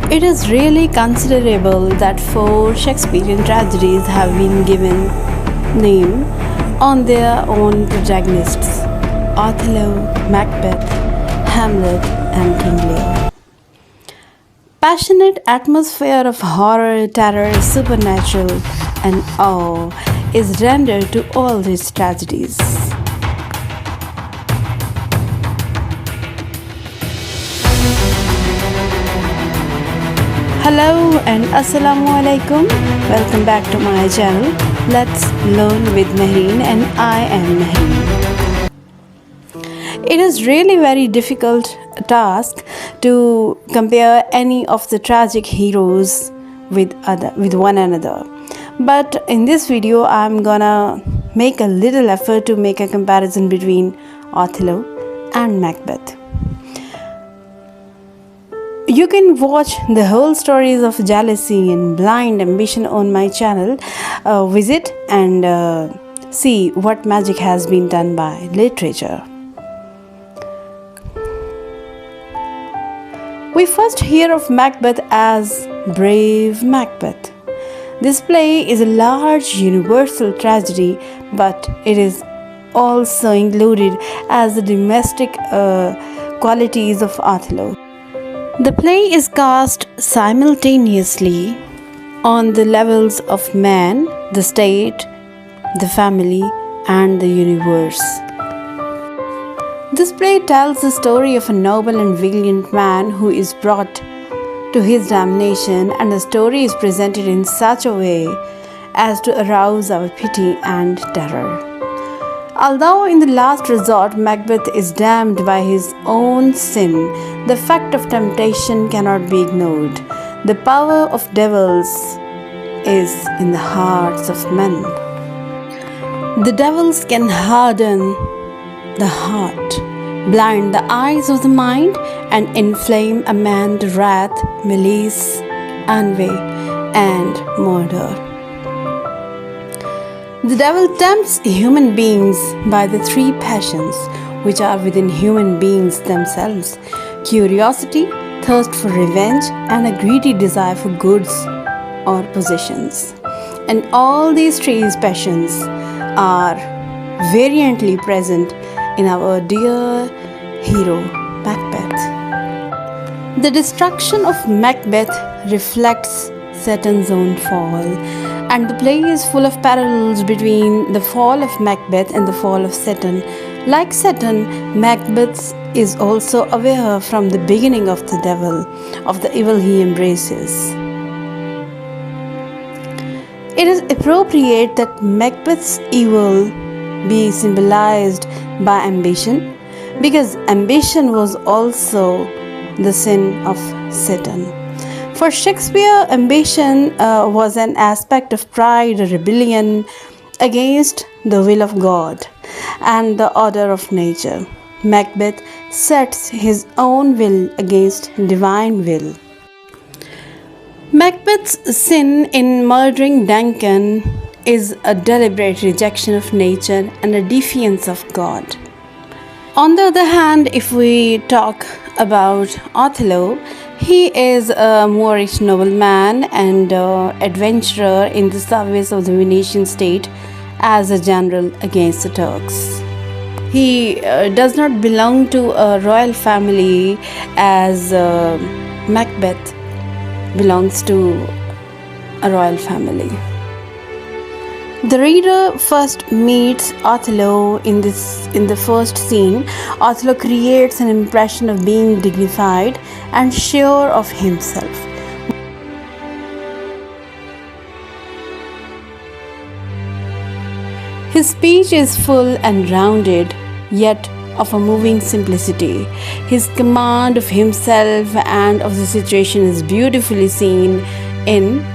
It is really considerable that 4 Shakespearean tragedies have been given name on their own protagonists: Othello, Macbeth, Hamlet, and King Lear. Passionate atmosphere of horror, terror, supernatural, and awe is rendered to all these tragedies. Hello and Assalamu alaikum. Welcome back to my channel. Let's learn with Mehreen, and I am Mehreen. It is really very difficult task to compare any of the tragic heroes with one another. But in this video I'm gonna make a little effort to make a comparison between Othello and Macbeth. You can watch the whole stories of jealousy and blind ambition on my channel. Visit and see what magic has been done by literature. We first hear of Macbeth as brave Macbeth. This play is a large universal tragedy, but it is also included as the domestic qualities of Othello. The play is cast simultaneously on the levels of man, the state, the family, and the universe. This play tells the story of a noble and valiant man who is brought to his damnation, and the story is presented in such a way as to arouse our pity and terror. Although in the last resort Macbeth is damned by his own sin, the fact of temptation cannot be ignored. The power of devils is in the hearts of men. The devils can harden the heart, blind the eyes of the mind, and inflame a man to wrath, malice, envy, and murder. The devil tempts human beings by the 3 passions which are within human beings themselves: curiosity, thirst for revenge, and a greedy desire for goods or possessions. And all these 3 passions are variantly present in our dear hero Macbeth. The destruction of Macbeth reflects Satan's own fall, and the play is full of parallels between the fall of Macbeth and the fall of Satan. Like Satan, Macbeth is also aware from the beginning of the devil, of the evil he embraces. It is appropriate that Macbeth's evil be symbolized by ambition, because ambition was also the sin of Satan. For Shakespeare, ambition was an aspect of pride, a rebellion against the will of God and the order of nature. Macbeth sets his own will against divine will. Macbeth's sin in murdering Duncan is a deliberate rejection of nature and a defiance of God. On the other hand, if we talk about Othello, he is a Moorish nobleman and adventurer in the service of the Venetian state as a general against the Turks. He does not belong to a royal family as Macbeth belongs to a royal family. The reader first meets Othello in the first scene. Othello creates an impression of being dignified and sure of himself. His speech is full and rounded, yet of a moving simplicity. His command of himself and of the situation is beautifully seen in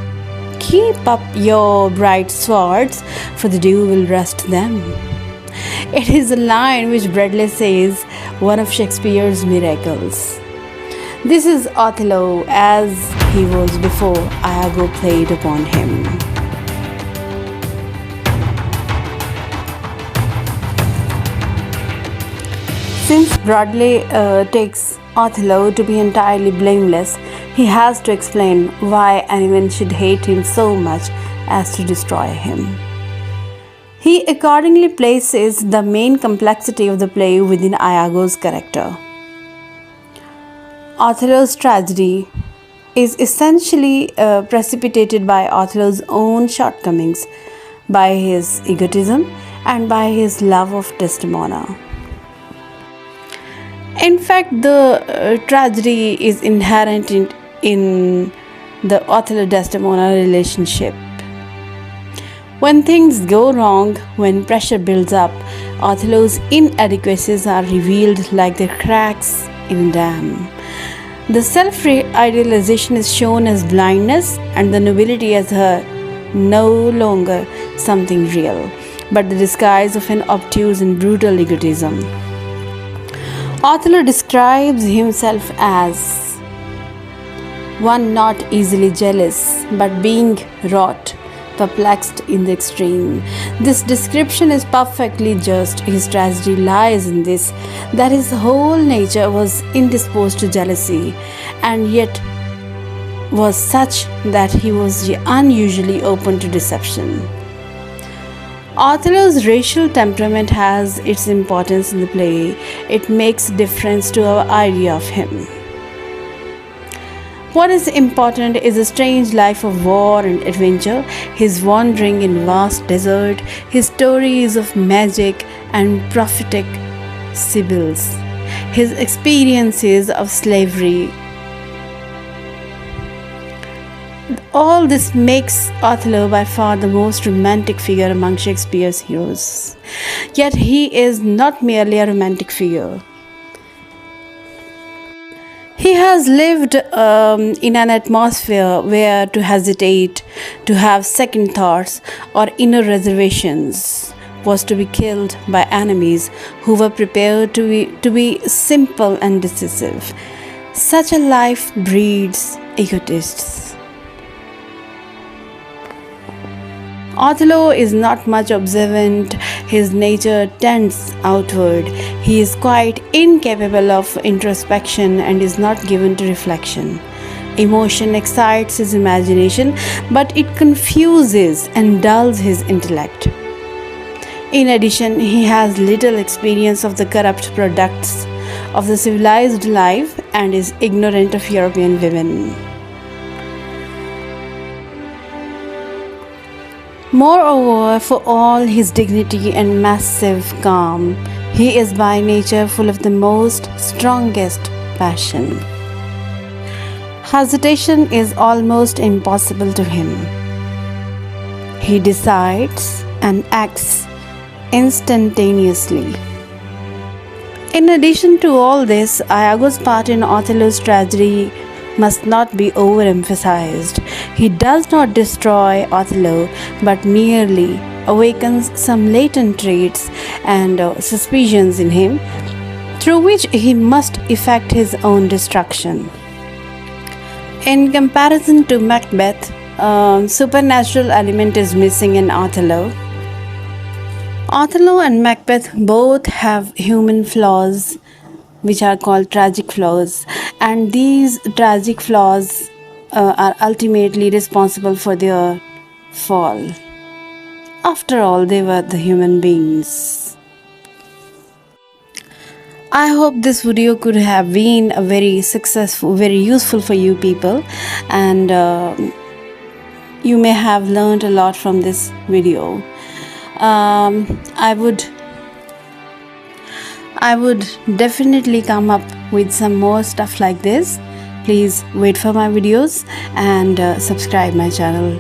"Keep up your bright swords, for the dew will rust them." It is a line which Bradley says one of Shakespeare's miracles. This is Othello as he was before Iago played upon him. Since Bradley takes Othello to be entirely blameless, he has to explain why anyone should hate him so much as to destroy him. He accordingly places the main complexity of the play within Iago's character. Othello's tragedy is essentially precipitated by Othello's own shortcomings, by his egotism, and by his love of Desdemona. In fact, the tragedy is inherent in the Othello-Desdemona relationship. When things go wrong, when pressure builds up, Othello's inadequacies are revealed like the cracks in a dam. The self-idealization is shown as blindness and the nobility as her no longer something real, but the disguise of an obtuse and brutal egotism. Othello describes himself as one not easily jealous, but being wrought, perplexed in the extreme. This description is perfectly just. His tragedy lies in this, that his whole nature was indisposed to jealousy, and yet was such that he was unusually open to deception. Othello's racial temperament has its importance in the play. It makes a difference to our idea of him. What is important is a strange life of war and adventure, his wandering in vast desert, his stories of magic and prophetic sibyls, his experiences of slavery. All this makes Othello by far the most romantic figure among Shakespeare's heroes. Yet he is not merely a romantic figure. He has lived in an atmosphere where to hesitate, to have second thoughts or inner reservations was to be killed by enemies who were prepared to be simple and decisive. Such a life breeds egotists. Othello is not much observant. His nature tends outward. He is quite incapable of introspection and is not given to reflection. Emotion excites his imagination, but it confuses and dulls his intellect. In addition, he has little experience of the corrupt products of the civilized life and is ignorant of European women. Moreover, for all his dignity and massive calm, he is by nature full of the most strongest passion. Hesitation is almost impossible to him. He decides and acts instantaneously. In addition to all this, Iago's part in Othello's tragedy must not be overemphasized. He does not destroy Othello, but merely awakens some latent traits and suspicions in him, through which he must effect his own destruction. In comparison to Macbeth, supernatural element is missing in Othello. Othello and Macbeth both have human flaws, which are called tragic flaws, and these tragic flaws are ultimately responsible for their fall. After all, they were the human beings. I hope this video could have been a very successful, very useful for you people, and you may have learned a lot from this video. I would definitely come up with some more stuff like this. Please wait for my videos and subscribe my channel.